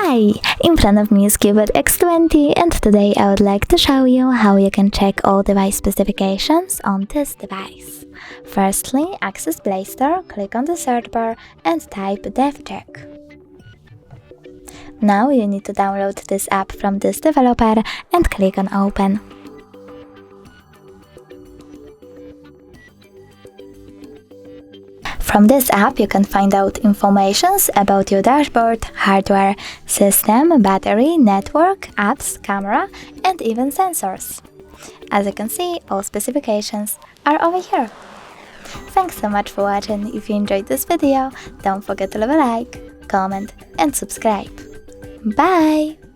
Hi! In front of me is CUBOT X20 and today I would like to show you how you can check all device specifications on this device. Firstly, access Play Store, click on the search bar and type DevCheck. Now you need to download this app from this developer and click on Open. From this app you can find out information about your dashboard, hardware, system, battery, network, apps, camera and even sensors. As you can see, all specifications are over here. Thanks so much for watching. If you enjoyed this video, don't forget to leave a like, comment and subscribe. Bye!